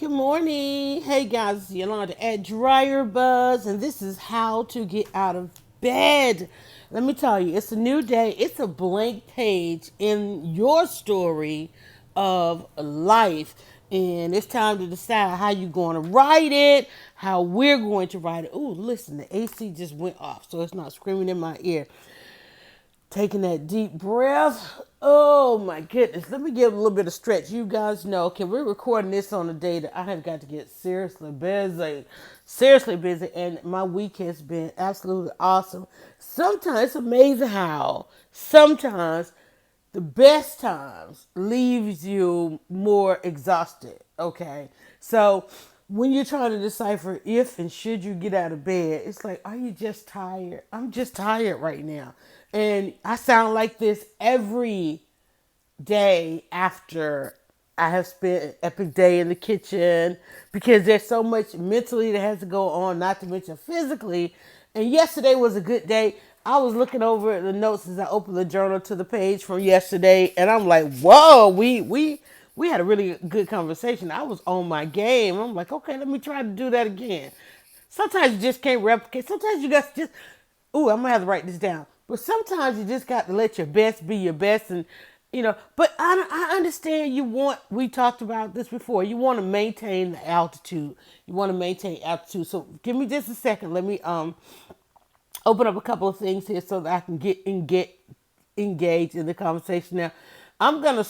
Good morning. Hey guys, it's Yolanda at DryerBuzz, and this is how to get out of bed. Let me tell you, it's a new day. It's a blank page in your story of life, and it's time to decide how you're going to write it, how we're going to write it. Ooh, listen, the AC just went off, so it's not screaming in my ear. Taking that deep breath. Oh my goodness. Let me give a little bit of stretch. You guys know, okay, we're recording this on a day that I have got to get seriously busy. Seriously busy. And my week has been absolutely awesome. Sometimes it's amazing how sometimes the best times leaves you more exhausted. Okay. So when you're trying to decipher if and should you get out of bed, it's like, are you just tired? I'm just tired right now. And I sound like this every day after I have spent an epic day in the kitchen because there's so much mentally that has to go on, not to mention physically. And yesterday was a good day. I was looking over the notes as I opened the journal to the page from yesterday, and I'm like, "Whoa, we had a really good conversation." I was on my game. I'm like, "Okay, let me try to do that again." Sometimes you just can't replicate. Sometimes you got to just, ooh, I'm gonna have to write this down. But sometimes you just got to let your best be your best, and But I understand you want. We talked about this before. You want to maintain the altitude. You want to maintain altitude. So give me just a second. Let me open up a couple of things here so that I can get engaged in the conversation. Now, I'm gonna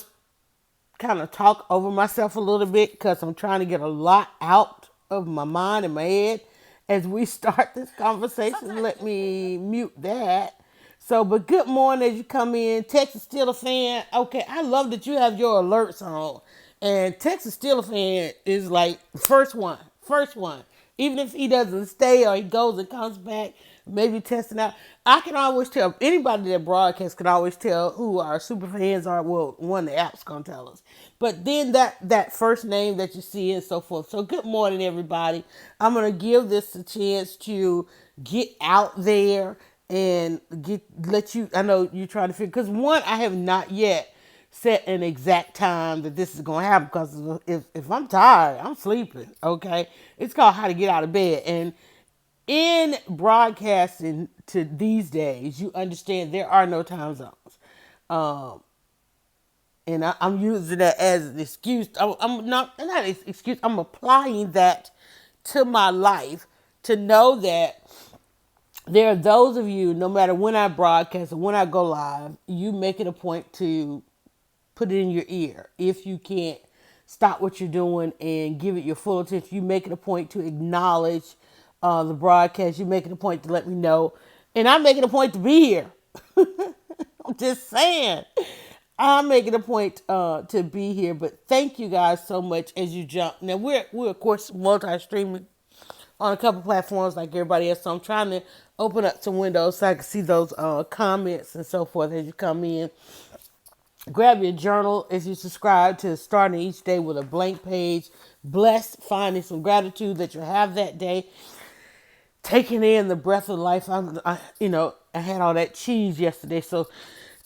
kind of talk over myself a little bit because I'm trying to get a lot out of my mind and my head as we start this conversation. Let me mute that. So, but good morning as you come in. Texas still a fan. Okay, I love that you have your alerts on. And Texas still a fan is like first one. First one. Even if he doesn't stay or he goes and comes back, maybe testing out. I can always tell, anybody that broadcasts can always tell who our super fans are. Well, one of the app's gonna tell us. But then that first name that you see and so forth. So good morning, everybody. I'm gonna give this a chance to get out there and let you. I know you're trying to figure, because one, I have not yet set an exact time that this is going to happen, because if I'm tired, I'm sleeping. Okay, it's called how to get out of bed. And in broadcasting to these days, you understand there are no time zones. um and I'm using that as an excuse. I'm not an excuse. I'm applying that to my life to know that there are those of you, no matter when I broadcast or when I go live, you make it a point to put it in your ear. If you can't stop what you're doing and give it your full attention, you make it a point to acknowledge the broadcast. You make it a point to let me know. And I'm making a point to be here. I'm just saying. I'm making a point to be here. But thank you guys so much as you jump. Now, we're of course multi-streaming on a couple platforms like everybody else. So I'm trying to open up some windows so I can see those comments and so forth as you come in. Grab your journal as you subscribe to starting each day with a blank page. Blessed, finding some gratitude that you have that day. Taking in the breath of life. I had all that cheese yesterday, so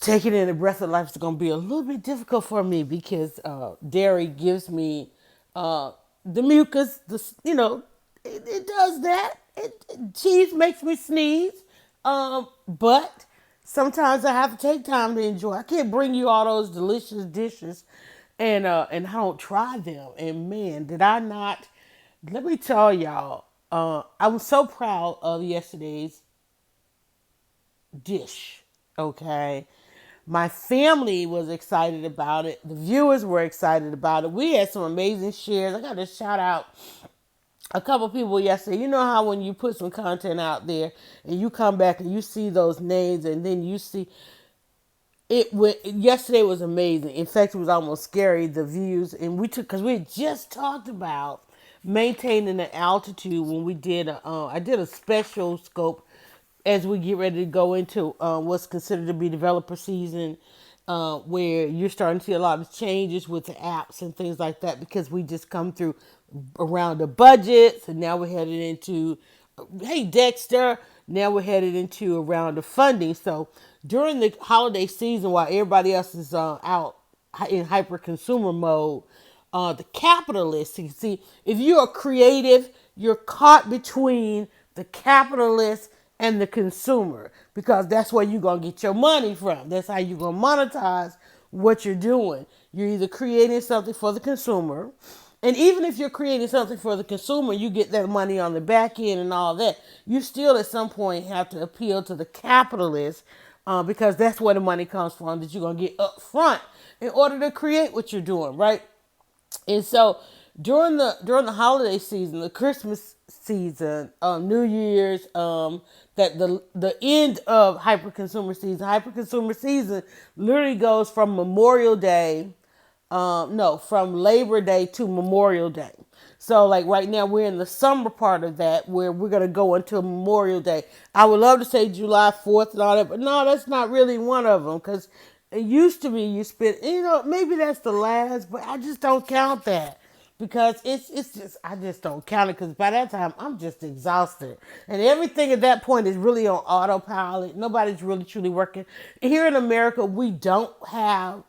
taking in the breath of life is going to be a little bit difficult for me because dairy gives me the mucus. It does that. Cheese makes me sneeze. But sometimes I have to take time to enjoy. I can't bring you all those delicious dishes and I don't try them. And man, did I not. Let me tell y'all, I was so proud of yesterday's dish. Okay. My family was excited about it. The viewers were excited about it. We had some amazing shares. I got to shout out a couple people yesterday. You know how when you put some content out there and you come back and you see those names, and then you see it went. Yesterday was amazing. In fact, it was almost scary, the views. And we took, because we had just talked about maintaining the altitude when we did I did a special scope as we get ready to go into what's considered to be developer season, where you're starting to see a lot of changes with the apps and things like that, because we just come through around the budgets, and now we're headed into, hey Dexter, now we're headed into around the funding. So during the holiday season, while everybody else is out in hyper consumer mode, the capitalists. You see, if you're a creative, you're caught between the capitalist and the consumer because that's where you're going to get your money from. That's how you're going to monetize what you're doing. You're either creating something for the consumer, and even if you're creating something for the consumer, you get that money on the back end and all that. You still at some point have to appeal to the capitalist because that's where the money comes from that you're going to get up front in order to create what you're doing, right? And so during the holiday season, the Christmas season, New Year's, that the end of hyper consumer season literally goes from Memorial Day, no, from Labor Day to Memorial Day. So like right now we're in the summer part of that where we're gonna go until Memorial Day. I would love to say July 4th and all that, but no, that's not really one of them because it used to be you spent, maybe that's the last, but I just don't count that because it's just I just don't count it because by that time I'm just exhausted and everything at that point is really on autopilot. Nobody's really truly working. Here in America, we don't have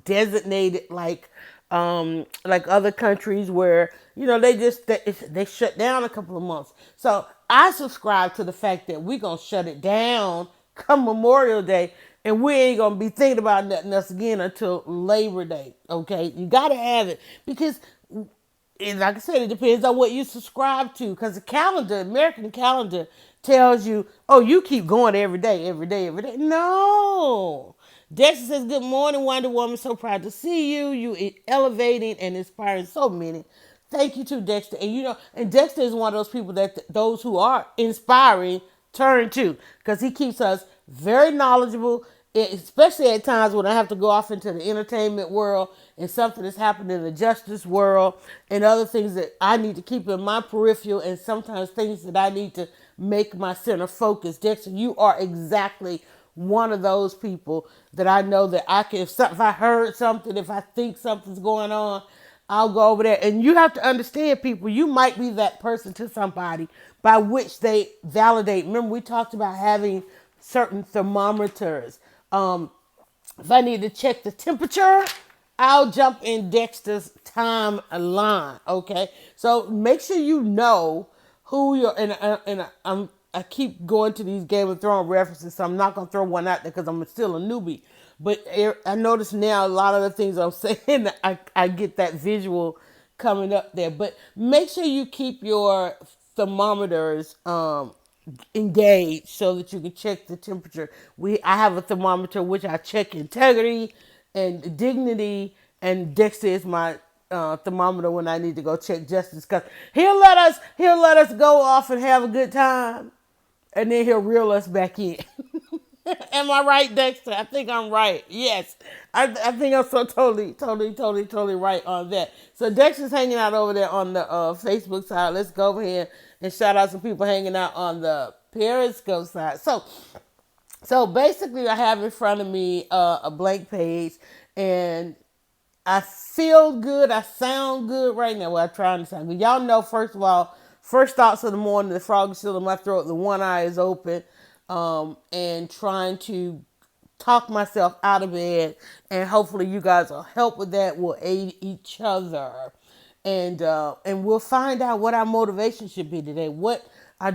designated like other countries where they shut down a couple of months. So I subscribe to the fact that we're gonna shut it down come Memorial Day, and we ain't gonna be thinking about nothing else again until Labor Day. Okay, you gotta have it because, and like I said, it depends on what you subscribe to. Because the calendar, American calendar, tells you, oh, you keep going every day, every day, every day. No. Dexter says, "Good morning, Wonder Woman. So proud to see you. You elevating and inspiring so many. Thank you to Dexter." And and Dexter is one of those people that those who are inspiring turn to because he keeps us very knowledgeable, especially at times when I have to go off into the entertainment world and something that's happening in the justice world and other things that I need to keep in my peripheral and sometimes things that I need to make my center focus. Dexter, you are exactly one of those people that I know that I can, if I heard something, if I think something's going on, I'll go over there. And you have to understand, people, you might be that person to somebody by which they validate. Remember, we talked about having certain thermometers. If I need to check the temperature, I'll jump in Dexter's timeline. Okay, so make sure you know who you're. I keep going to these Game of Thrones references, so I'm not gonna throw one out there because I'm still a newbie. But I notice now a lot of the things I'm saying, I get that visual coming up there. But make sure you keep your thermometers engaged so that you can check the temperature. I have a thermometer which I check integrity and dignity, and Dexter is my thermometer when I need to go check justice because he'll let us go off and have a good time, and then he'll reel us back in. Am I right, Dexter? I think I'm right. Yes. I think I'm so totally right on that. So Dexter's hanging out over there on the Facebook side. Let's go over here and shout out some people hanging out on the Periscope side. So basically I have in front of me a blank page, and I feel good. I sound good right now. Well, I'm trying to sound good. Y'all know, first of all, first thoughts of the morning, the frog is still in my throat, the one eye is open, and trying to talk myself out of bed. And hopefully you guys will help with that. We'll aid each other. And we'll find out what our motivation should be today.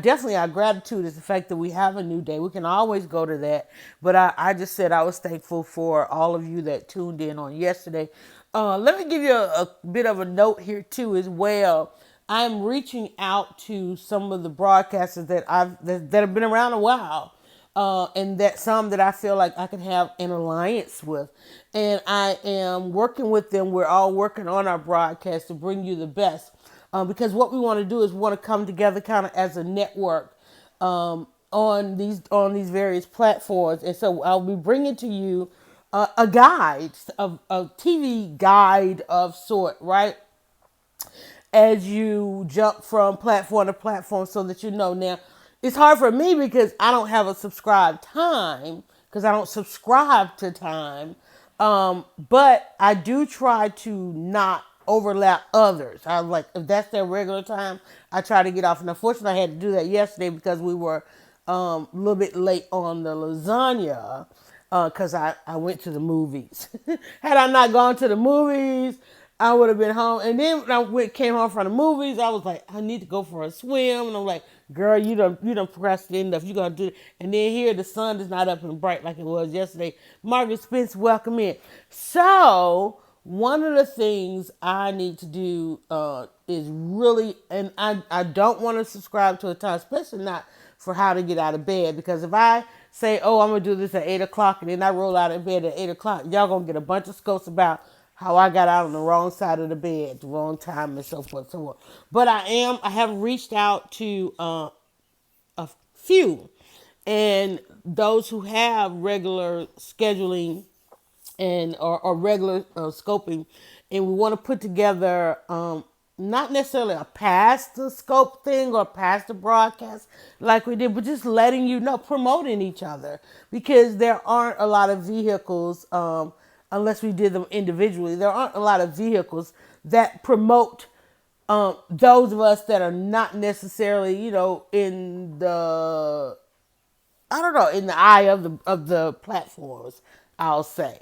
Definitely our gratitude is the fact that we have a new day. We can always go to that. But I just said I was thankful for all of you that tuned in on yesterday. Let me give you a bit of a note here too as well. I'm reaching out to some of the broadcasters that have been around a while, and that some that I feel like I can have an alliance with, and I am working with them. We're all working on our broadcast to bring you the best, because what we want to do is we want to come together kind of as a network on these various platforms, and so I'll be bringing to you a guide, a TV guide of sort, right? As you jump from platform to platform so that you know. Now, it's hard for me because I don't have a subscribe time because I don't subscribe to time. But I do try to not overlap others. I like, if that's their regular time, I try to get off. And unfortunately, I had to do that yesterday because we were a little bit late on the lasagna because I went to the movies. Had I not gone to the movies, I would have been home. And then when came home from the movies, I was like, I need to go for a swim. And I'm like, girl, you done procrastinated enough. You gonna do it. And then here the sun is not up and bright like it was yesterday. Margaret Spence, welcome in. So one of the things I need to do is really, and I don't want to subscribe to a time, especially not for how to get out of bed. Because if I say, oh, I'm gonna do this at 8 o'clock, and then I roll out of bed at 8 o'clock, y'all gonna get a bunch of scopes about how I got out on the wrong side of the bed, the wrong time, and so forth, so on. But I have reached out to a few, and those who have regular scheduling and or regular scoping, and we want to put together not necessarily a past the scope thing or past the broadcast like we did, but just letting you know, promoting each other, because there aren't a lot of vehicles unless we did them individually. There aren't a lot of vehicles that promote those of us that are not necessarily, in the, I don't know, in the eye of the platforms, I'll say,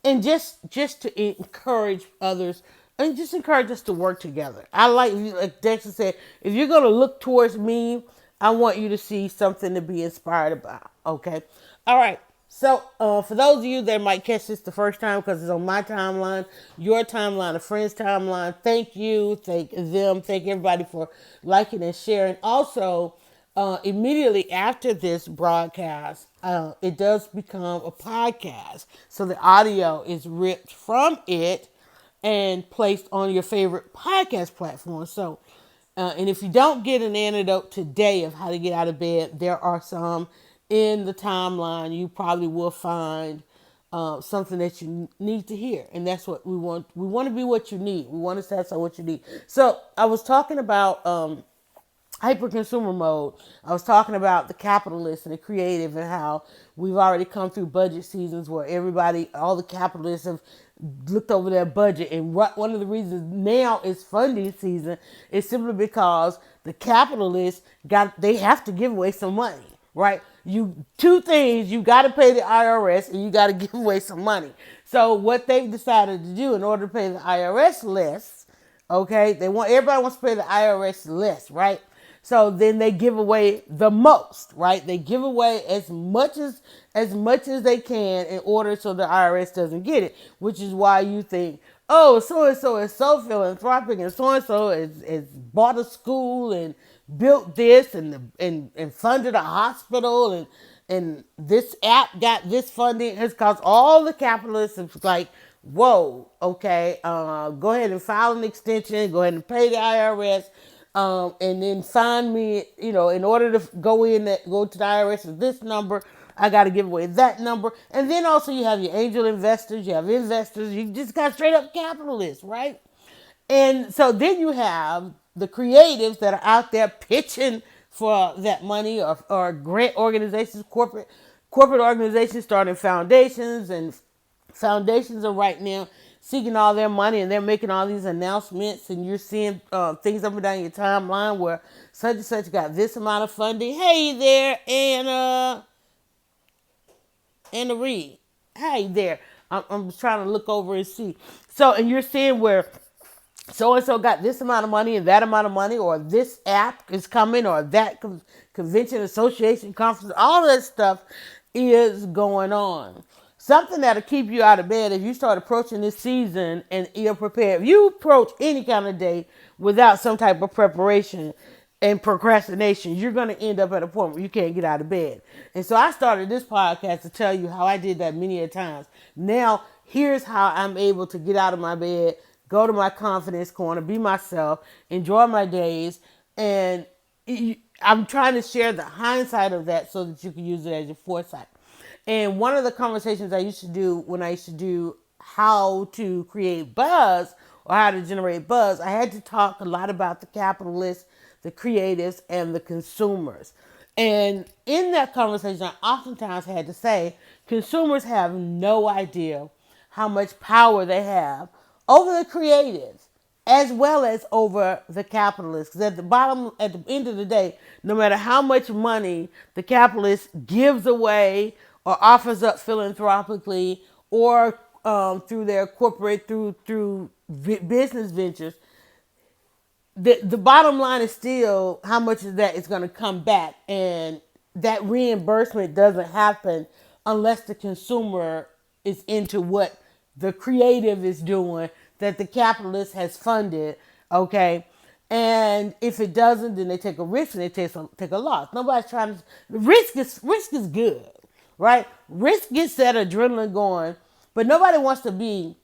and just to encourage others and just encourage us to work together. I like Dexter said, if you're gonna look towards me, I want you to see something to be inspired about. Okay, all right. So for those of you that might catch this the first time because it's on my timeline, your timeline, a friend's timeline, thank you, thank them, thank everybody for liking and sharing. Also, immediately after this broadcast, it does become a podcast. So the audio is ripped from it and placed on your favorite podcast platform. So, and if you don't get an antidote today of how to get out of bed, there are some in the timeline. You probably will find something that you need to hear, and that's what we want. We want to be what you need. We want to satisfy what you need. So I was talking about hyper consumer mode. I was talking about the capitalists and the creative, and how we've already come through budget seasons where everybody, all the capitalists have looked over their budget. And one of the reasons now is funding season is simply because the capitalists they have to give away some money, right? Two things, you got to pay the IRS and you got to give away some money. So what they've decided to do in order to pay the IRS less, okay, everybody wants to pay the IRS less, right? So then they give away the most, right? They give away as much as they can in order so the IRS doesn't get it, which is why you think, oh, so and so is so philanthropic, and so is bought a school and built this and funded a hospital, and this app got this funding. It's because all the capitalists are like, whoa, okay, go ahead and file an extension, go ahead and pay the IRS. And then find me, in order to go to the IRS with this number, I got to give away that number. And then also you have your angel investors, you have investors, you just got straight up capitalists, right? And so then you have the creatives that are out there pitching for that money, or grant organizations, corporate organizations starting foundations, and foundations are right now seeking all their money, and they're making all these announcements, and you're seeing things up and down your timeline where such and such got this amount of funding. Hey there, Anna Reed. Hey there. I'm trying to look over and see. So, and you're seeing where so-and-so got this amount of money and that amount of money, or this app is coming, or that convention, association, conference, all that stuff is going on. Something that'll keep you out of bed if you start approaching this season and you're prepared. If you approach any kind of day without some type of preparation and procrastination, you're going to end up at a point where you can't get out of bed. And so I started this podcast to tell you how I did that many a times. Now, here's how I'm able to get out of my bed, go to my confidence corner, be myself, enjoy my days, and I'm trying to share the hindsight of that so that you can use it as your foresight. And one of the conversations I used to do when I used to do how to create buzz or how to generate buzz, I had to talk a lot about the capitalists, the creatives, and the consumers. And in that conversation, I oftentimes had to say, consumers have no idea how much power they have over the creatives as well as over the capitalists. Because at the end of the day, no matter how much money the capitalist gives away or offers up philanthropically or through their corporate through business ventures, the bottom line is still how much of that is going to come back, and that reimbursement doesn't happen unless the consumer is into what the creative is doing that the capitalist has funded. Okay. And if it doesn't, then they take a risk and they take a loss. Nobody's trying to. Risk is good, right? Risk gets that adrenaline going, but nobody wants to be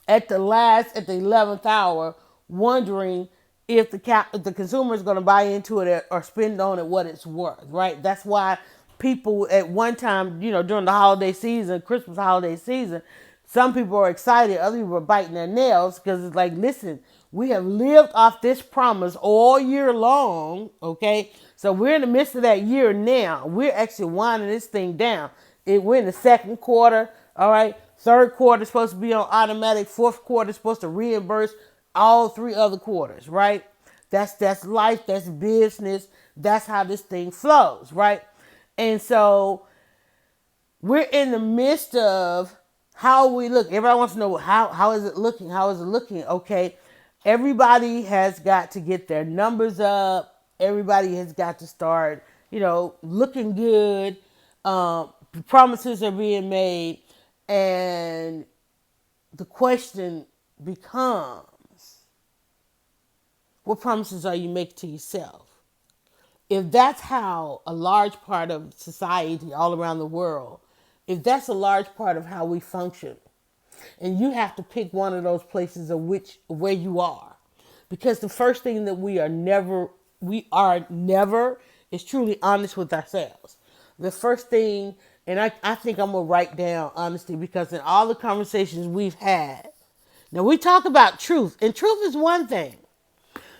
at the 11th hour, wondering if if the consumer is going to buy into it or spend on it what it's worth, right? That's why people at one time, during the holiday season, Christmas holiday season, some people are excited, other people are biting their nails because it's like, listen, we have lived off this promise all year long, okay? So we're in the midst of that year now. We're actually winding this thing down. We're in the second quarter, all right? Third quarter is supposed to be on automatic. Fourth quarter is supposed to reimburse all three other quarters, right? That's life, that's business. That's how this thing flows, right? And so we're in the midst of how we look. Everybody wants to know how is it looking? How is it looking? Okay. Everybody has got to get their numbers up. Everybody has got to start, looking good. Promises are being made. And the question becomes, what promises are you making to yourself? If that's how a large part of society all around the world, if that's a large part of how we function, and you have to pick one of those places of where you are, because the first thing that we are never is truly honest with ourselves. The first thing, and I think I'm going to write down honesty, because in all the conversations we've had, now we talk about truth, and truth is one thing,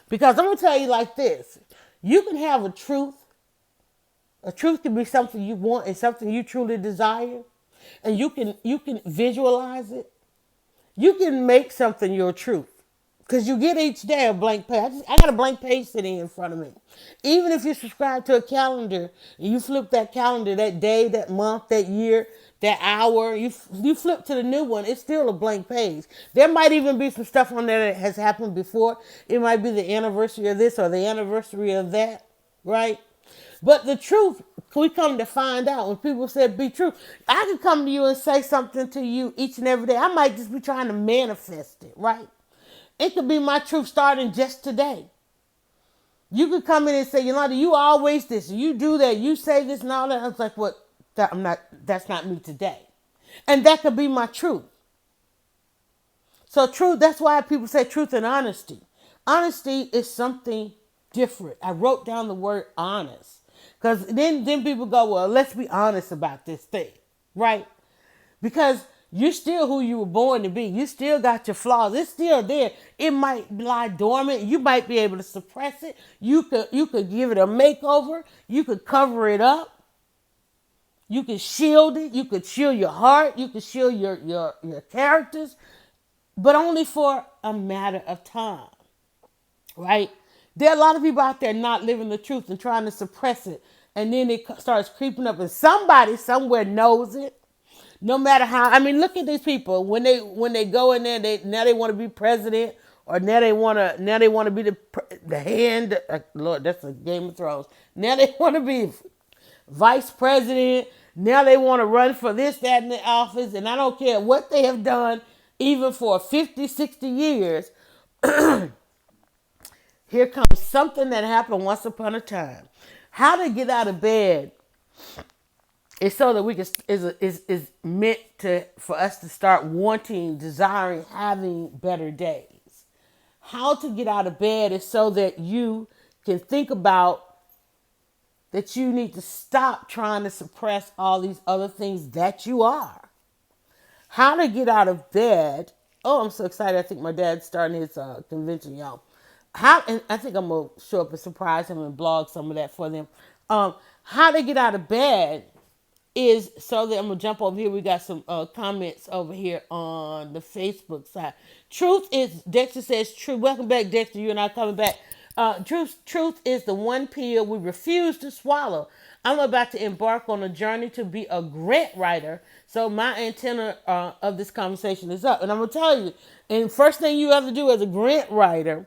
because I'm going to tell you like this. You can have a truth. A truth can be something you want and something you truly desire, and you can visualize it. You can make something your truth, because you get each day a blank page. I got a blank page sitting in front of me. Even if you subscribe to a calendar and you flip that calendar, that day, that month, that year, that hour, you flip to the new one, it's still a blank page. There might even be some stuff on there that has happened before. It might be the anniversary of this or the anniversary of that, right? But the truth, we come to find out, when people said be true, I could come to you and say something to you each and every day. I might just be trying to manifest it, right? It could be my truth starting just today. You could come in and say, Yolanda, you always this, you do that, you say this and all that. I was like, what? That's not me today. And that could be my truth. So truth, that's why people say truth and honesty. Honesty is something different. I wrote down the word honest. Because then people go, well, let's be honest about this thing, right? Because you're still who you were born to be. You still got your flaws. It's still there. It might lie dormant. You might be able to suppress it. You could give it a makeover. You could cover it up. You could shield it. You could shield your heart. You could shield your characters, but only for a matter of time, right? There are a lot of people out there not living the truth and trying to suppress it. And then it starts creeping up, and somebody somewhere knows it. No matter how, I mean, look at these people when they go in there. They want to be president, or now they want to be the hand. Lord, that's a Game of Thrones. Now they want to be vice president. Now they want to run for this, that, and the office. And I don't care what they have done, even for 50, 60 years. Here comes something that happened once upon a time. How to get out of bed is so that we can is meant for us to start wanting, desiring, having better days. How to get out of bed is so that you can think about that you need to stop trying to suppress all these other things that you are. How to get out of bed. Oh, I'm so excited. I think my dad's starting his convention, y'all. And I think I'm going to show up and surprise him and blog some of that for them. How to get out of bed is so that I'm going to jump over here. We got some comments over here on the Facebook side. Truth is, Dexter says, true. Welcome back, Dexter. You and I coming back. Truth is the one pill we refuse to swallow. I'm about to embark on a journey to be a grant writer. So my antenna of this conversation is up. And I'm going to tell you, and first thing you have to do as a grant writer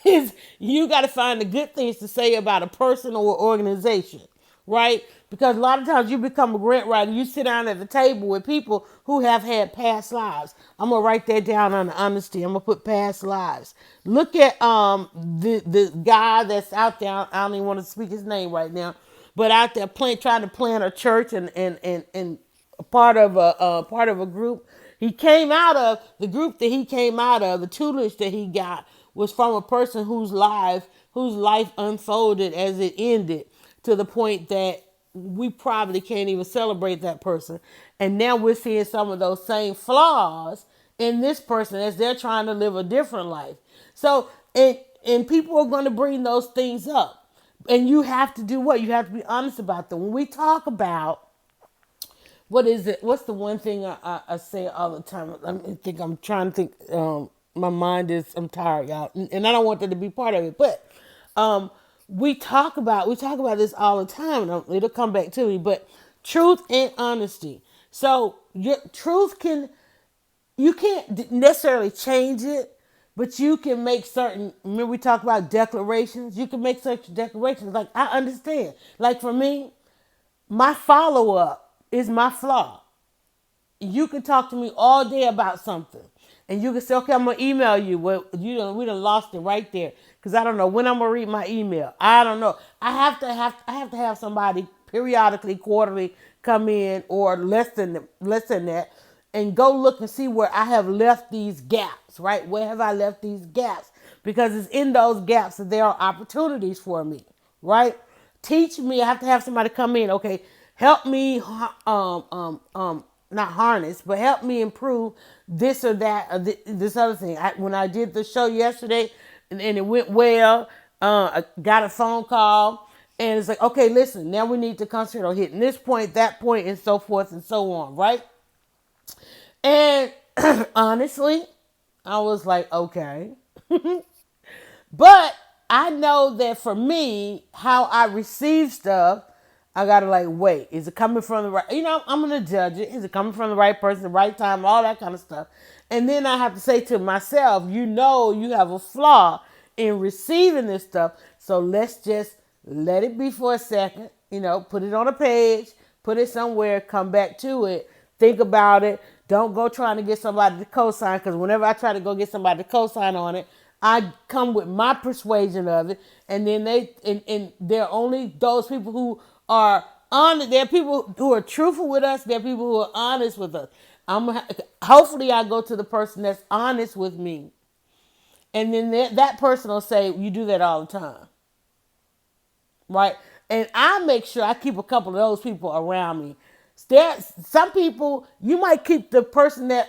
is you got to find the good things to say about a person or organization, right? Because a lot of times you become a grant writer, you sit down at the table with people who have had past lives. I'm gonna write that down on the honesty. I'm gonna put past lives. Look at the guy that's out there. I don't even want to speak his name right now, but out there trying to plant a church and a part of a group. He came out of the group that he came out of. The tutelage that he got was from a person whose life unfolded as it ended to the point that we probably can't even celebrate that person. And now we're seeing some of those same flaws in this person as they're trying to live a different life. So, and people are going to bring those things up. And you have to do what? You have to be honest about them. When we talk about what is it? What's the one thing I say all the time? I'm trying to think. My mind is. I'm tired, y'all, and I don't want that to be part of it. But um, we talk about this all the time, and it'll come back to me. But truth and honesty. So your truth can you can't necessarily change it, but you can make certain. Remember, we talk about declarations. You can make certain declarations. Like I understand. Like for me, my follow up is my flaw. You can talk to me all day about something, and you can say, "Okay, I'm gonna email you." Well, we done lost it right there because I don't know when I'm gonna read my email. I don't know. I have to have somebody periodically, quarterly come in or less than that, and go look and see where I have left these gaps. Right? Where have I left these gaps? Because it's in those gaps that there are opportunities for me. Right? Teach me. I have to have somebody come in. Okay, help me. Not harness, but help me improve this or that or this other thing. When I did the show yesterday, and it went well, I got a phone call, and it's like, okay, listen, now we need to concentrate on hitting this point, that point, and so forth and so on, right? And honestly, I was like, okay. But I know that for me, how I receive stuff, I gotta like wait. Is it coming from the right? I'm gonna judge it. Is it coming from the right person, the right time, all that kind of stuff? And then I have to say to myself, you have a flaw in receiving this stuff. So let's just let it be for a second. Put it on a page, put it somewhere, come back to it, think about it. Don't go trying to get somebody to co-sign, because whenever I try to go get somebody to co-sign on it, I come with my persuasion of it, and then and there are only those people who are honest. There are people who are truthful with us. There are people who are honest with us. Hopefully I go to the person that's honest with me, and then that person will say, "You do that all the time, right?" And I make sure I keep a couple of those people around me. Some people you might keep the person that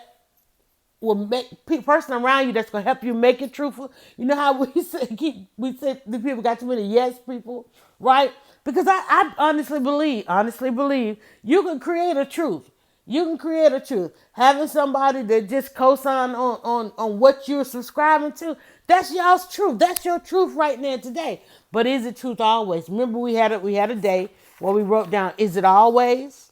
will make person around you that's gonna help you make it truthful. You know how we say the people got too many yes people, right? Because I honestly believe you can create a truth. You can create a truth. Having somebody that just co-sign on what you're subscribing to, that's y'all's truth. That's your truth right now today. But is it truth always? Remember we had a day where we wrote down, is it always?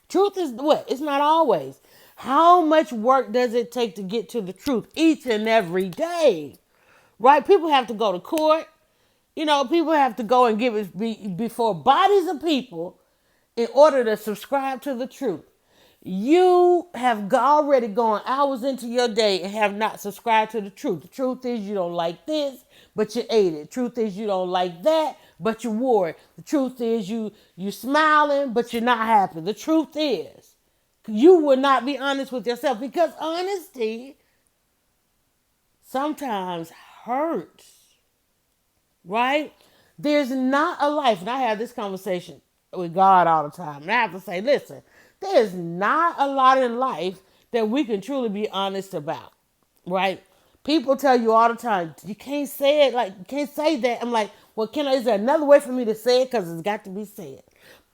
Truth is what? It's not always. How much work does it take to get to the truth each and every day? Right? People have to go to court. People have to go and give it before bodies of people in order to subscribe to the truth. You have already gone hours into your day and have not subscribed to the truth. The truth is you don't like this, but you ate it. The truth is you don't like that, but you wore it. The truth is you smiling, but you're not happy. The truth is you will not be honest with yourself, because honesty sometimes hurts, right? There's not a life, and I have this conversation with God all the time, and I have to say, listen, there's not a lot in life that we can truly be honest about, right? People tell you all the time, you can't say it, like, you can't say that. I'm like, well, is there another way for me to say it? Because it's got to be said.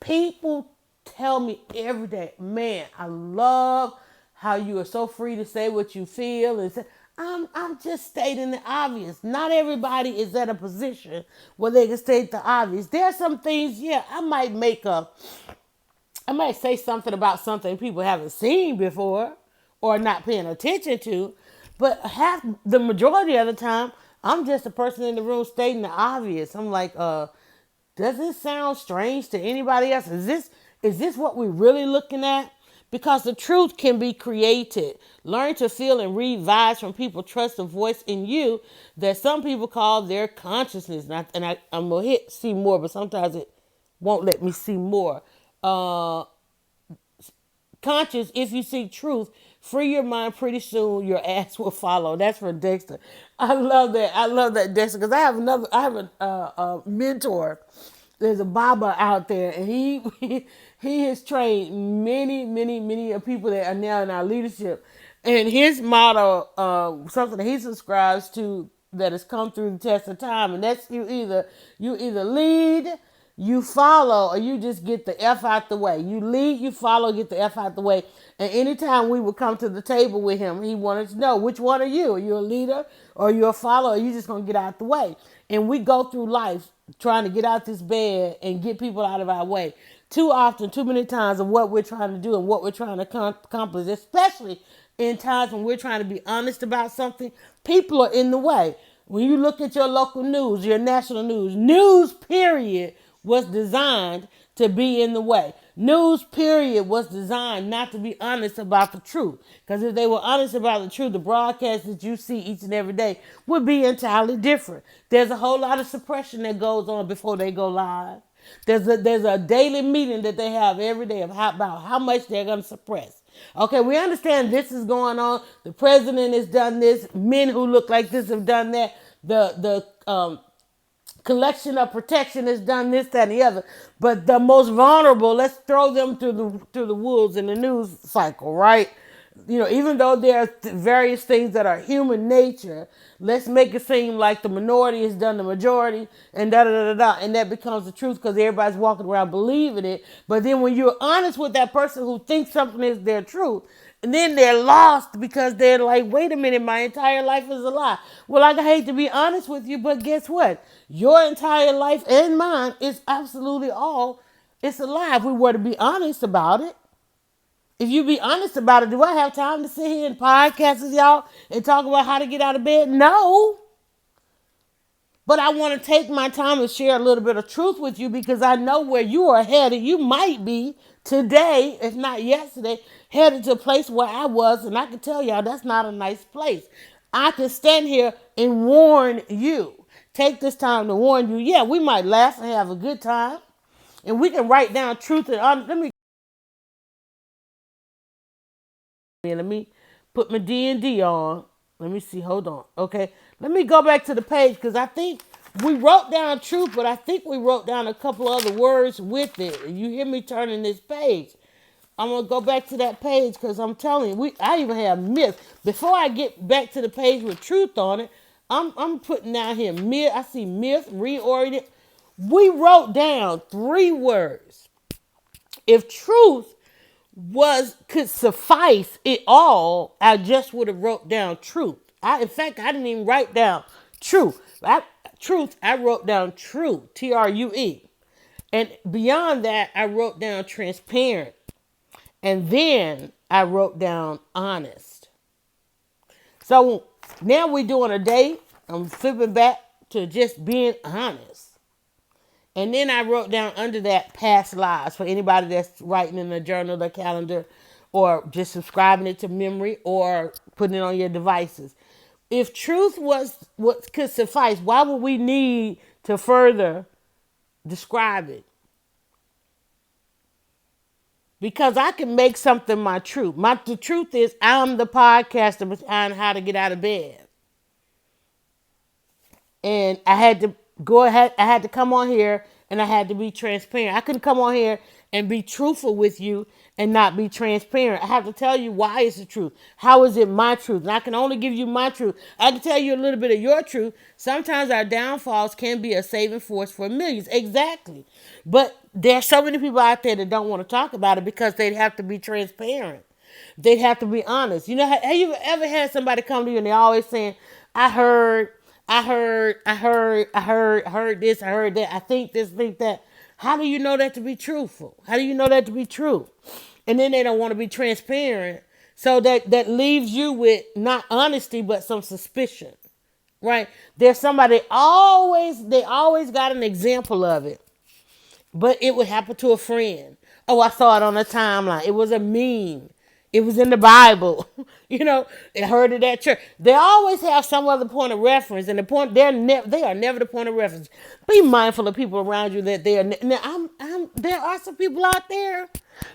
People tell me every day, man, I love how you are so free to say what you feel. And say, I'm just stating the obvious. Not everybody is at a position where they can state the obvious. There are some things, yeah, I might say something about something people haven't seen before or not paying attention to, but half the majority of the time, I'm just a person in the room stating the obvious. I'm like, does this sound strange to anybody else? Is this what we're really looking at? Because the truth can be created. Learn to feel and read vibes from people. Trust the voice in you that some people call their consciousness. I'm gonna hit see more, but sometimes it won't let me see more. Uh, Conscious, if you seek truth, free your mind. Pretty soon your ass will follow. That's for Dexter. I love that. I love that, Dexter, because I have a mentor. There's a Baba out there, and he has trained many of people that are now in our leadership. And his motto, something that he subscribes to, that has come through the test of time, and that's you either lead, you follow, or you just get the F out the way. You lead, you follow, get the F out the way. And anytime we would come to the table with him, he wanted to know, which one are you? Are you a leader, or are you a follower, or are you just going to get out the way? And we go through life trying to get out this bed and get people out of our way. Too often, too many times of what we're trying to do and what we're trying to accomplish, especially in times when we're trying to be honest about something, people are in the way. When you look at your local news, your national news period was designed to be in the way. News period was designed not to be honest about the truth. Because if they were honest about the truth, the broadcast that you see each and every day would be entirely different. There's a whole lot of suppression that goes on before they go live. There's a daily meeting that they have every day about how much they're going to suppress. Okay, we understand this is going on. The president has done this. Men who look like this have done that. The collection of protection has done this, that, and the other. But the most vulnerable, let's throw them through the wolves in the news cycle, right? Even though there are various things that are human nature, let's make it seem like the minority has done the majority, and da da da da, and that becomes the truth because everybody's walking around believing it. But then when you're honest with that person who thinks something is their truth, and then they're lost because they're like, wait a minute, my entire life is a lie. Well, I hate to be honest with you, but guess what? Your entire life and mine is absolutely it's a lie if we were to be honest about it. If you be honest about it, do I have time to sit here and podcast with y'all and talk about how to get out of bed? No. But I want to take my time and share a little bit of truth with you because I know where you are headed. You might be today, if not yesterday, headed to a place where I was, and I can tell y'all that's not a nice place. I can stand here and warn you. Take this time to warn you. Yeah, we might laugh and have a good time, and we can write down truth and let me put my D&D on. Let me see. Hold on. Okay. Let me go back to the page because I think we wrote down truth, but I think we wrote down a couple other words with it. You hear me turning this page. I'm going to go back to that page because I'm telling you, I even have myth. Before I get back to the page with truth on it, I'm putting down here myth. I see myth, reoriented. We wrote down 3 words. If truth could suffice it all, I just would have wrote down truth. In fact, I didn't even write down truth. I wrote down true, TRUE. And beyond that, I wrote down transparent. And then I wrote down honest. So now we're doing a day. I'm flipping back to just being honest. And then I wrote down under that past lives for anybody that's writing in a journal, their calendar, or just subscribing it to memory or putting it on your devices. If truth was what could suffice, why would we need to further describe it? Because I can make something my truth. The truth is I'm the podcaster behind how to get out of bed. And I had to go ahead. I had to come on here and I had to be transparent. I couldn't come on here and be truthful with you and not be transparent. I have to tell you why it's the truth. How is it my truth? And I can only give you my truth. I can tell you a little bit of your truth. Sometimes our downfalls can be a saving force for millions. Exactly. But there's so many people out there that don't want to talk about it because they'd have to be transparent. they'd have to be honest. You know, have you ever had somebody come to you and they always saying, I heard, I heard this, I heard that, I think this, think that. How do you know that to be truthful? How do you know that to be true? And then they don't want to be transparent. So that leaves you with not honesty, but some suspicion, right? There's somebody they always got an example of it, but it would happen to a friend. Oh, I saw it on the timeline. It was a meme. It was in the Bible. You know, I heard it at church. They always have some other point of reference, and they are never the point of reference. Be mindful of people around you that they are. Now, there are some people out there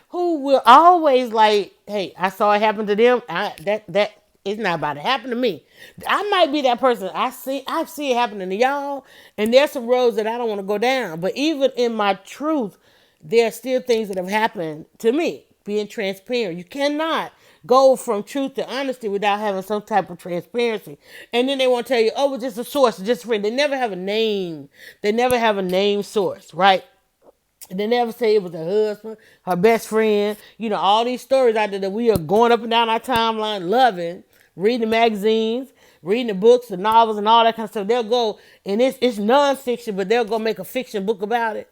who will always like, hey, I saw it happen to them. That it's not about to happen to me. I might be that person. I see it happening to y'all, and there's some roads that I don't want to go down. But even in my truth, there are still things that have happened to me. Being transparent, you cannot go from truth to honesty without having some type of transparency. And then they want to tell you, oh, it's just a source, it's just a friend. They never have a name. They never have a name source, right? They never say it was her husband, her best friend. You know, all these stories out there that we are going up and down our timeline, loving, reading the magazines, reading the books, the novels, and all that kind of stuff. They'll go, and it's nonfiction, but they'll go make a fiction book about it.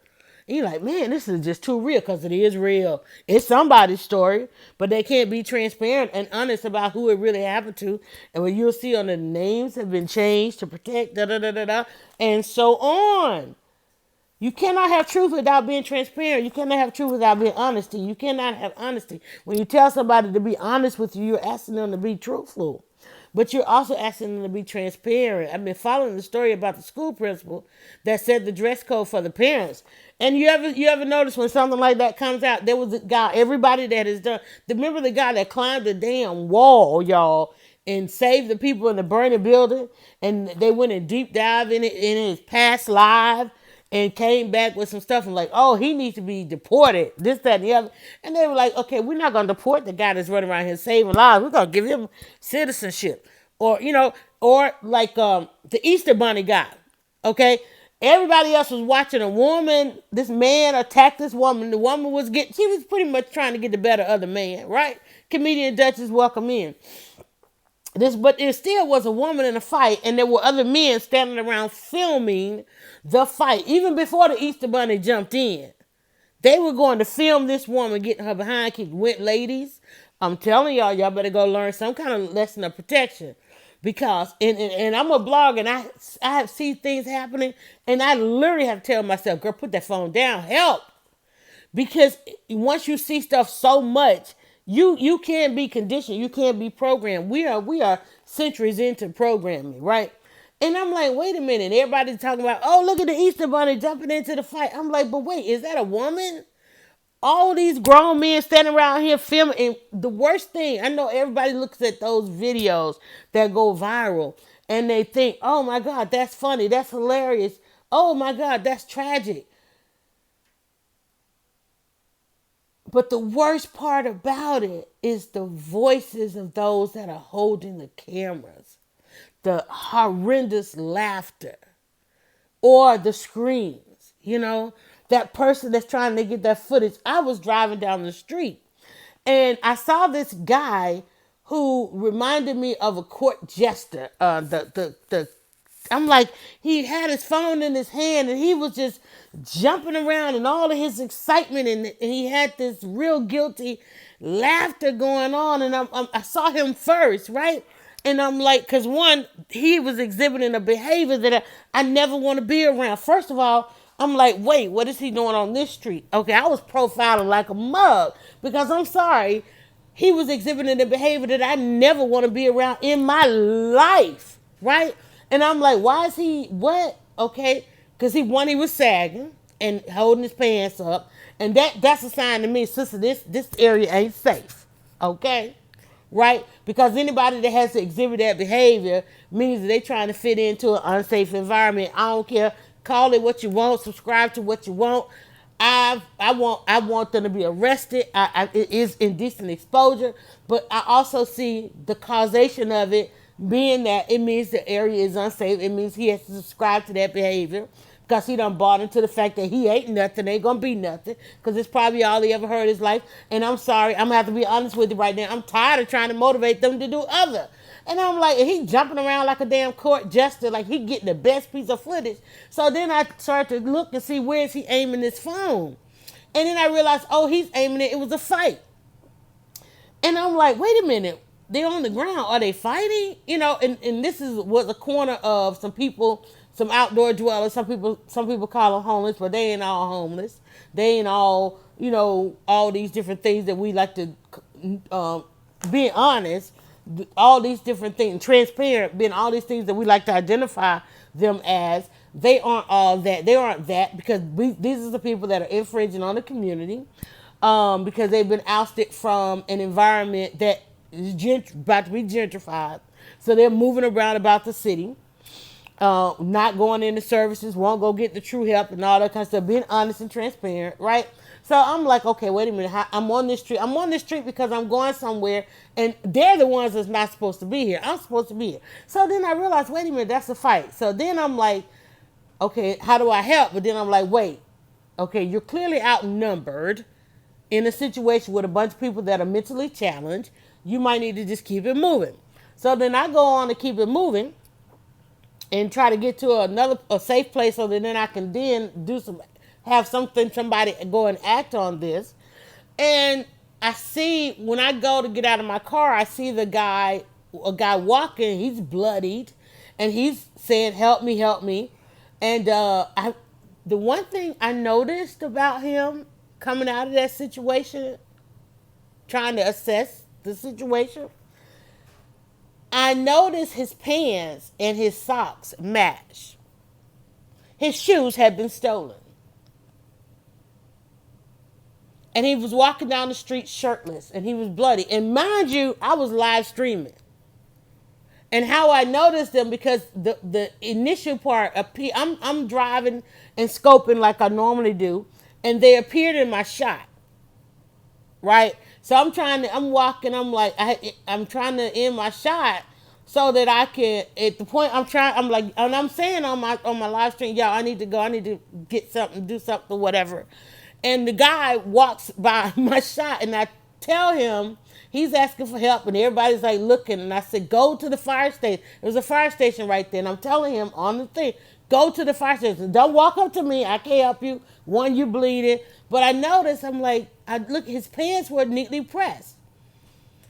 And you're like, man, this is just too real, because it is real. It's somebody's story, but they can't be transparent and honest about who it really happened to. And what you'll see on the names have been changed to protect, da da da da da, and so on. You cannot have truth without being transparent. You cannot have truth without being honesty. You cannot have honesty. When you tell somebody to be honest with you, you're asking them to be truthful. But you're also asking them to be transparent. I've been following the story about the school principal that set the dress code for the parents. And you ever notice when something like that comes out, there was a guy, everybody that has done, remember the guy that climbed the damn wall, y'all, and saved the people in the burning building, and they went in deep dive in it in his past life, and came back with some stuff and like, oh, he needs to be deported, this, that, and the other. And they were like, okay, we're not going to deport the guy that's running around here saving lives. We're going to give him citizenship. Or, or like the Easter Bunny guy, okay? Everybody else was watching a woman, this man attack this woman. The woman she was pretty much trying to get the better of the man, right? Comedian Duchess, welcome in. But there still was a woman in a fight, and there were other men standing around filming the fight. Even before the Easter Bunny jumped in, they were going to film this woman getting her behind kicked. Ladies, I'm telling y'all better go learn some kind of lesson of protection. Because, and I'm a blogger, and I see things happening, and I literally have to tell myself, girl, put that phone down, help. Because once you see stuff so much, you can't be conditioned. You can't be programmed. We are centuries into programming, right? And I'm like, wait a minute. Everybody's talking about, oh, look at the Easter Bunny jumping into the fight. I'm like, but wait, is that a woman? All these grown men standing around here filming. And the worst thing, I know everybody looks at those videos that go viral and they think, oh my God, that's funny. That's hilarious. Oh my God, that's tragic. But the worst part about it is the voices of those that are holding the cameras, the horrendous laughter, or the screams, that person that's trying to get that footage. I was driving down the street and I saw this guy who reminded me of a court jester. I'm like, he had his phone in his hand and he was just jumping around and all of his excitement, and he had this real guilty laughter going on. And I saw him first, right? And I'm like, because one, he was exhibiting a behavior that I never want to be around. First of all, I'm like, wait, what is he doing on this street? Okay, I was profiling like a mug because I'm sorry, he was exhibiting a behavior that I never want to be around in my life, right? And I'm like, why is he, what? Okay, because he was sagging and holding his pants up. And that's a sign to me, sister, this area ain't safe, okay? Right? Because anybody that has to exhibit that behavior means that they're trying to fit into an unsafe environment. I don't care. Call it what you want. Subscribe to what you want. I want them to be arrested. It is indecent exposure, but I also see the causation of it being that it means the area is unsafe. It means he has to subscribe to that behavior. because he done bought into the fact that he ain't nothing, ain't gonna be nothing, because it's probably all he ever heard in his life. And I'm sorry, I'm gonna have to be honest with you right now. I'm tired of trying to motivate them to do other. And I'm like, he jumping around like a damn court jester, like he getting the best piece of footage. So then I started to look and see where is he aiming his phone. And then I realized, oh, he's aiming it. It was a fight. And I'm like, wait a minute. They're on the ground. Are they fighting? And this was a corner of some people, some outdoor dwellers. Some people call them homeless, but they ain't all homeless. They ain't all, all these different things that we like to, being honest, all these different things, transparent, being all these things that we like to identify them as. They aren't all that. They aren't that, because these are the people that are infringing on the community, because they've been ousted from an environment that is about to be gentrified. So they're moving around about the city, not going into services, won't go get the true help and all that kind of stuff, being honest and transparent, right? So I'm like, okay, wait a minute. I'm on this street. I'm on this street because I'm going somewhere, and they're the ones that's not supposed to be here. I'm supposed to be here. So then I realized, wait a minute, that's a fight. So then I'm like, okay, how do I help? But then I'm like, wait, okay, you're clearly outnumbered in a situation with a bunch of people that are mentally challenged. You might need to just keep it moving. So then I go on to keep it moving and try to get to a safe place, so that then I can then have somebody go and act on this. And I see, when I go to get out of my car, I see a guy walking. He's bloodied, and he's saying, "Help me, help me." And the one thing I noticed about him coming out of that situation, trying to assess the situation, I noticed his pants and his socks match. His shoes had been stolen. And he was walking down the street shirtless, and he was bloody. And mind you, I was live streaming. And how I noticed them, because the initial part, I'm driving and scoping like I normally do, and they appeared in my shot, right? So I'm walking, I'm trying to end my shot so that I can, at the point I'm like, and I'm saying on my live stream, y'all, I need to get something, do something, whatever. And the guy walks by my shot, and I tell him, he's asking for help, and everybody's like looking, and I said, go to the fire station. There's a fire station right there, and I'm telling him on the thing, go to the fire station. Don't walk up to me. I can't help you. One, you bleeding. But I noticed, I'm like, his pants were neatly pressed.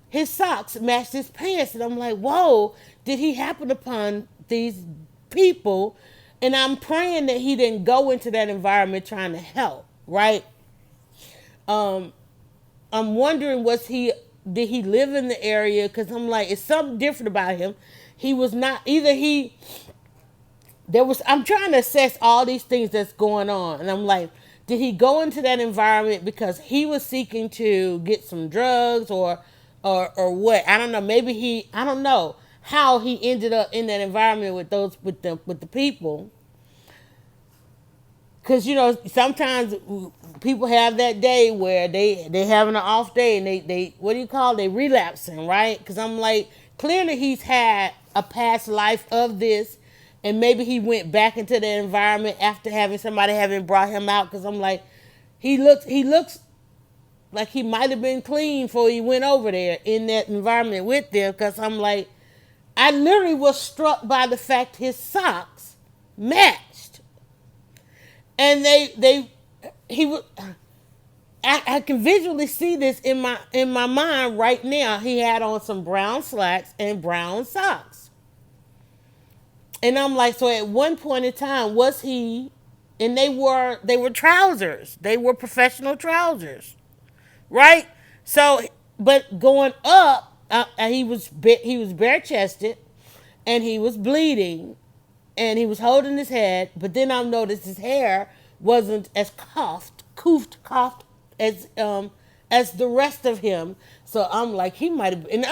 His socks matched his pants, and I'm like, whoa, did he happen upon these people? And I'm praying that he didn't go into that environment trying to help, right? I'm wondering, did he live in the area? Because I'm like, it's something different about him. He was not, I'm trying to assess all these things that's going on. And I'm like, did he go into that environment because he was seeking to get some drugs or what? I don't know. Maybe I don't know how he ended up in that environment with the people. Because, sometimes people have that day where they having an off day, and they relapsing, right? Because I'm like, clearly he's had a past life of this, and maybe he went back into the environment after having brought him out. Because I'm like, he looks like he might have been clean before he went over there in that environment with them. Because I'm like, I literally was struck by the fact his socks matched. And I can visually see this in my mind right now. He had on some brown slacks and brown socks. And I'm like, so at one point in time, was he, and they were trousers. They were professional trousers, right? So, but going up, he was bare chested, and he was bleeding, and he was holding his head. But then I noticed his hair wasn't as coofed as the rest of him. So I'm like, he might have, and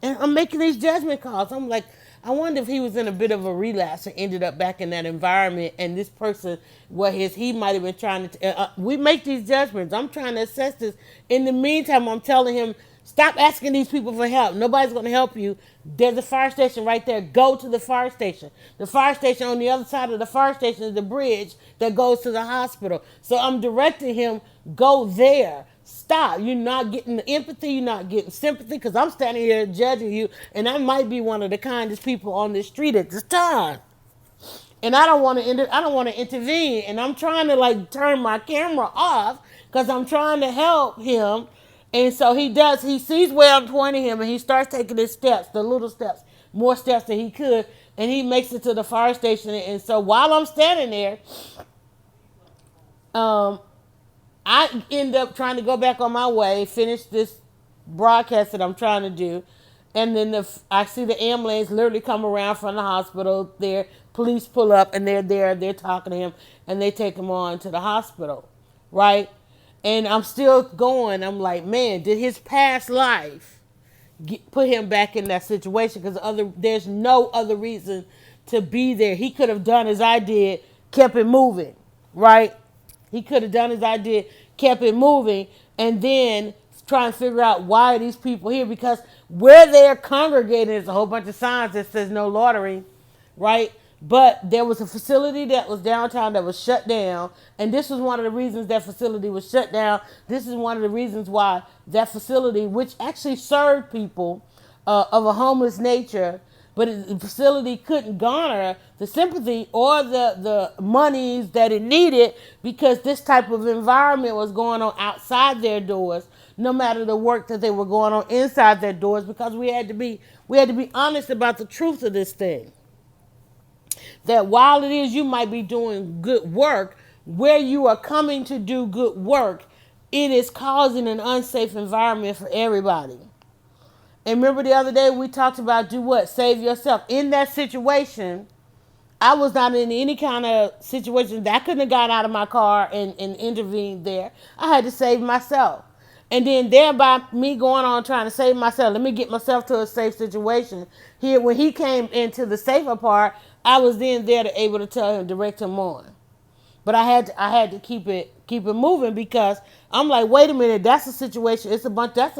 I'm making these judgment calls. I'm like, I wonder if he was in a bit of a relapse and ended up back in that environment, and this person, he might have been trying to, we make these judgments. I'm trying to assess this. In the meantime, I'm telling him, Stop asking these people for help. Nobody's going to help you. There's a fire station right there. Go to the fire station. The fire station on the other side of the fire station is the bridge that goes to the hospital. So I'm directing him, go there. Stop. You're not getting the empathy. You're not getting sympathy because I'm standing here judging you, and I might be one of the kindest people on this street at this time. And I don't want to. I don't want to intervene. And I'm trying to like turn my camera off because I'm trying to help him. And so he does. He sees where I'm pointing him, and he starts taking his steps, the little steps, more steps than he could, and he makes it to the fire station. And so while I'm standing there, um, I end up trying to go back on my way, finish this broadcast that I'm trying to do, and then I see the ambulance literally come around from the hospital. There, police pull up, and they're there. They're talking to him, and they take him on to the hospital, right? And I'm still going. I'm like, man, did his past life put him back in that situation? Because there's no other reason to be there. He could have done as I did, kept it moving, right? He could have done as I did, kept it moving, and then try and figure out why are these people here, because where they're congregating is a whole bunch of signs that says no loitering, right? But there was a facility that was downtown that was shut down, and this was one of the reasons that facility was shut down. This is one of the reasons why that facility, which actually served people of a homeless nature, but the facility couldn't garner the sympathy or the monies that it needed because this type of environment was going on outside their doors, no matter the work that they were going on inside their doors, because we had to be honest about the truth of this thing. That while it is you might be doing good work, where you are coming to do good work, it is causing an unsafe environment for everybody. And remember the other day we talked about do what? Save yourself. In that situation, I was not in any kind of situation that I couldn't have got out of my car and intervened there. I had to save myself. And then thereby me going on trying to save myself, let me get myself to a safe situation. Here, when he came into the safer part, I was then there to able to tell him, direct him on. But I had to keep it moving because I'm like, wait a minute, that's a situation. That's a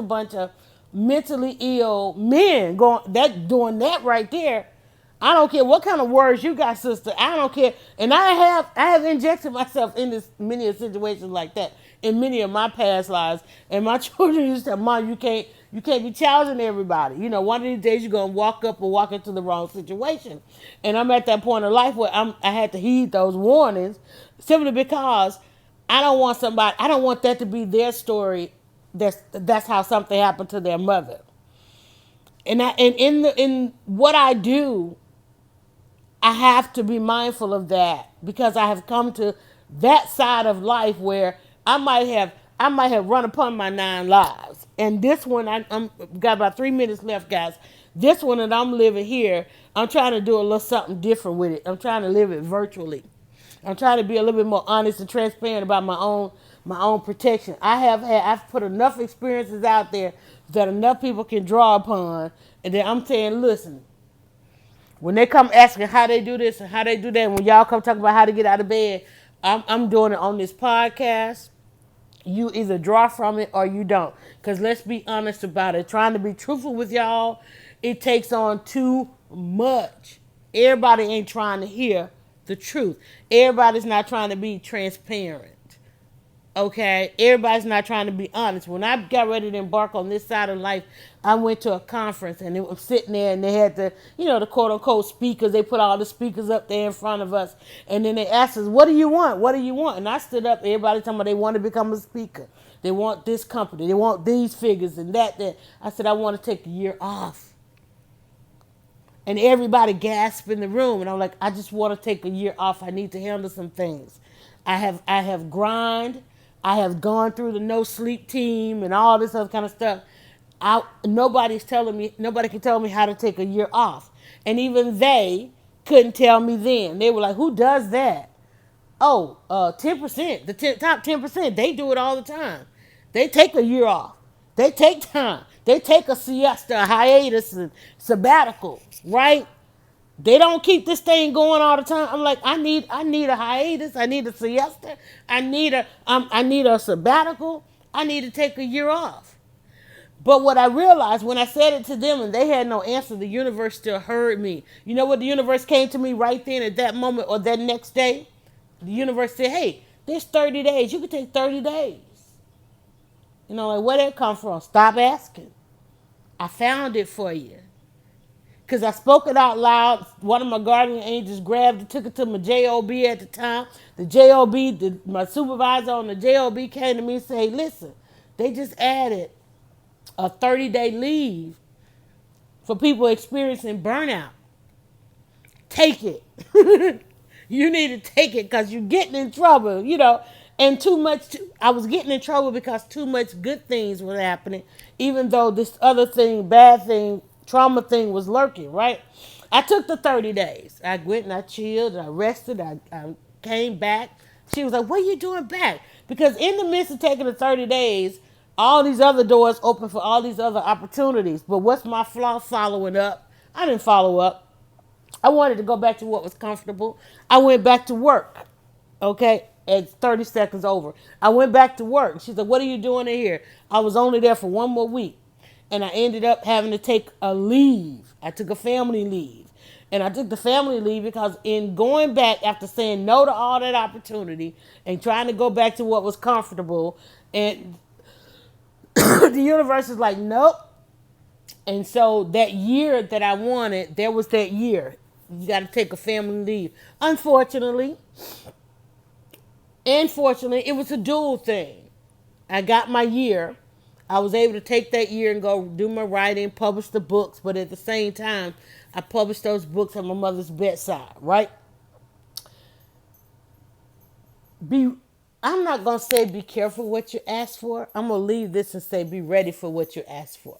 bunch of mentally ill men doing that right there. I don't care what kind of words you got, sister. I don't care. And I have injected myself in this many situations like that in many of my past lives. And my children used to say, Mom, you can't be challenging everybody. One of these days you're gonna walk up or walk into the wrong situation. And I'm at that point in life where I had to heed those warnings simply because I don't want that to be their story. That's how something happened to their mother. And in what I do, I have to be mindful of that because I have come to that side of life where I might have run upon my 9 lives, and this one I'm got about 3 minutes left, guys. This one that I'm living here, I'm trying to do a little something different with it. I'm trying to live it virtually. I'm trying to be a little bit more honest and transparent about my own protection. I've put enough experiences out there that enough people can draw upon, and then I'm saying, listen, when they come asking how they do this and how they do that, when y'all come talking about how to get out of bed, I'm doing it on this podcast. You either draw from it or you don't. Because let's be honest about it. Trying to be truthful with y'all, it takes on too much. Everybody ain't trying to hear the truth. Everybody's not trying to be transparent. Okay, everybody's not trying to be honest. When I got ready to embark on this side of life, I went to a conference and it was sitting there and they had the quote unquote speakers. They put all the speakers up there in front of us. And then they asked us, what do you want? What do you want? And I stood up, everybody talking about they want to become a speaker. They want this company. They want these figures and that. I said, I want to take a year off. And everybody gasped in the room. And I'm like, I just want to take a year off. I need to handle some things. I have grind. I have gone through the no sleep team and all this other kind of stuff. Nobody can tell me how to take a year off. And even they couldn't tell me then. They were like, who does that? Oh, 10%, top 10%, they do it all the time. They take a year off. They take time. They take a siesta, a hiatus, and sabbatical, right? They don't keep this thing going all the time. I'm like, I need a hiatus. I need a siesta. I need a sabbatical. I need to take a year off. But what I realized when I said it to them and they had no answer, the universe still heard me. You know what? The universe came to me right then at that moment or that next day. The universe said, hey, there's 30 days. You can take 30 days. You know, like where that come from? Stop asking. I found it for you. Because I spoke it out loud. One of my guardian angels grabbed it, took it to my JOB at the time. The JOB, my supervisor on the JOB came to me and said, hey, listen, they just added a 30-day leave for people experiencing burnout. Take it. You need to take it because you're getting in trouble, you know. And too much, I was getting in trouble because too much good things were happening, even though this other thing, bad thing, trauma thing was lurking, right? I took the 30 days. I went and I chilled, I rested, I came back. She was like, what are you doing back? Because in the midst of taking the 30 days, all these other doors open for all these other opportunities. But what's my flaw? Following up. I didn't follow up. I wanted to go back to what was comfortable. I went back to work. Okay, at 30 seconds over. I went back to work. She said, what are you doing in here? I was only there for one more week. And I ended up having to take a leave. I took a family leave. And I took the family leave because in going back after saying no to all that opportunity and trying to go back to what was comfortable, and the universe is like, nope. And so that year that I wanted, there was that year. You got to take a family leave. Unfortunately, it was a dual thing. I got my year. I was able to take that year and go do my writing, publish the books, but at the same time, I published those books at my mother's bedside, right? Be I'm not gonna say be careful what you ask for. I'm gonna leave this and say be ready for what you ask for.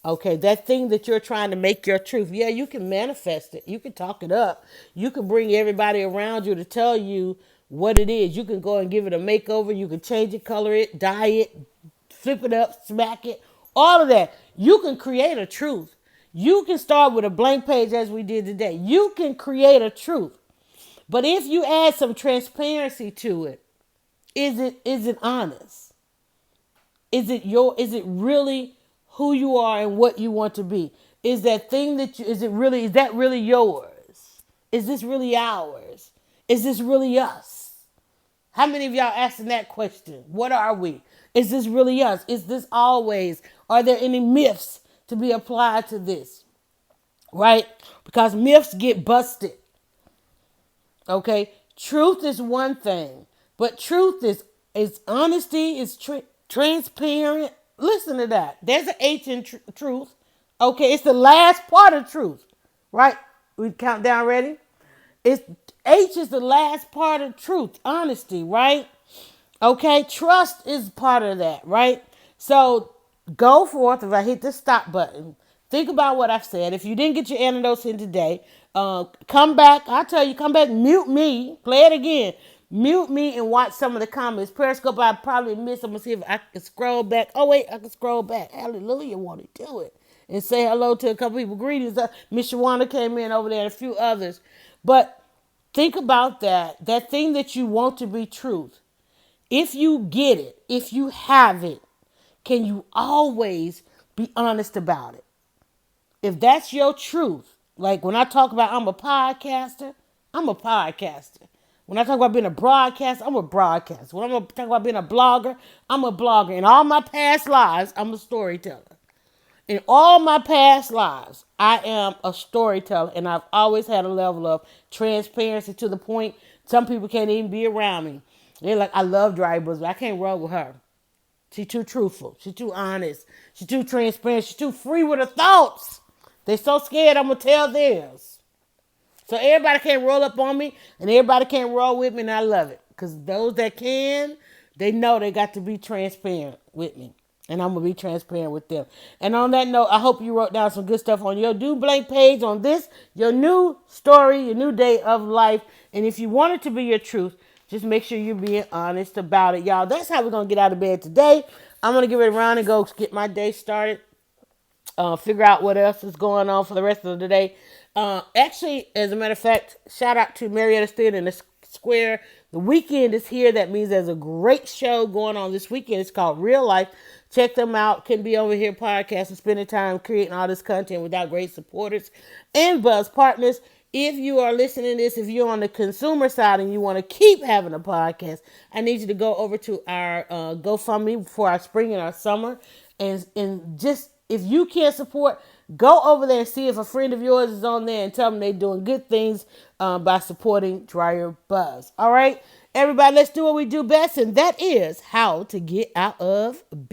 Okay, that thing that you're trying to make your truth, yeah, you can manifest it. You can talk it up. You can bring everybody around you to tell you what it is. You can go and give it a makeover. You can change it, color it, dye it, flip it up, smack it, all of that. You can create a truth. You can start with a blank page as we did today. You can create a truth. But if you add some transparency to it, is it honest? Is it really who you are and what you want to be? Is that thing that you, is that really yours? Is this really ours? Is this really us? How many of y'all asking that question? What are we? Is this really us? Is this always? Are there any myths to be applied to this? Right? Because myths get busted. Okay? Truth is one thing, but truth is honesty, is transparent. Listen to that. There's an H in truth. Okay, it's the last part of truth. Right? We count down, ready? It's H is the last part of truth, honesty, right? Okay, trust is part of that, right? So go forth. If I hit the stop button, think about what I've said. If you didn't get your antidotes in today, come back. I tell you, come back, mute me, play it again. Mute me and watch some of the comments. Periscope, I probably missed. I'm going to see if I can scroll back. Oh, wait, I can scroll back. Hallelujah, want to do it. And say hello to a couple people. Greetings. Miss Shawana came in over there and a few others. But think about that thing that you want to be truth. If you get it, if you have it, can you always be honest about it? If that's your truth, like when I talk about I'm a podcaster, I'm a podcaster. When I talk about being a broadcaster, I'm a broadcaster. When I'm talking about being a blogger, I'm a blogger. In all my past lives, I'm a storyteller. In all my past lives, I am a storyteller, and I've always had a level of transparency to the point some people can't even be around me. They're like, I love DryerBuzz, but I can't roll with her. She's too truthful. She's too honest. She's too transparent. She's too free with her thoughts. They're so scared I'm going to tell theirs. So everybody can't roll up on me, and everybody can't roll with me, and I love it. Because those that can, they know they got to be transparent with me. And I'm going to be transparent with them. And on that note, I hope you wrote down some good stuff on your do blank page on this, your new story, your new day of life. And if you want it to be your truth, just make sure you're being honest about it, y'all. That's how we're going to get out of bed today. I'm going to give it around and go get my day started. Figure out what else is going on for the rest of the day. Actually, as a matter of fact, shout out to Marietta State in the Square. The weekend is here. That means there's a great show going on this weekend. It's called Real Life. Check them out. Can be over here podcasting, spending time creating all this content without great supporters and buzz partners. If you are listening to this, if you're on the consumer side and you want to keep having a podcast, I need you to go over to our GoFundMe for our spring and our summer. And just, if you can't support, go over there and see if a friend of yours is on there and tell them they're doing good things by supporting DryerBuzz. All right, everybody, let's do what we do best, and that is how to get out of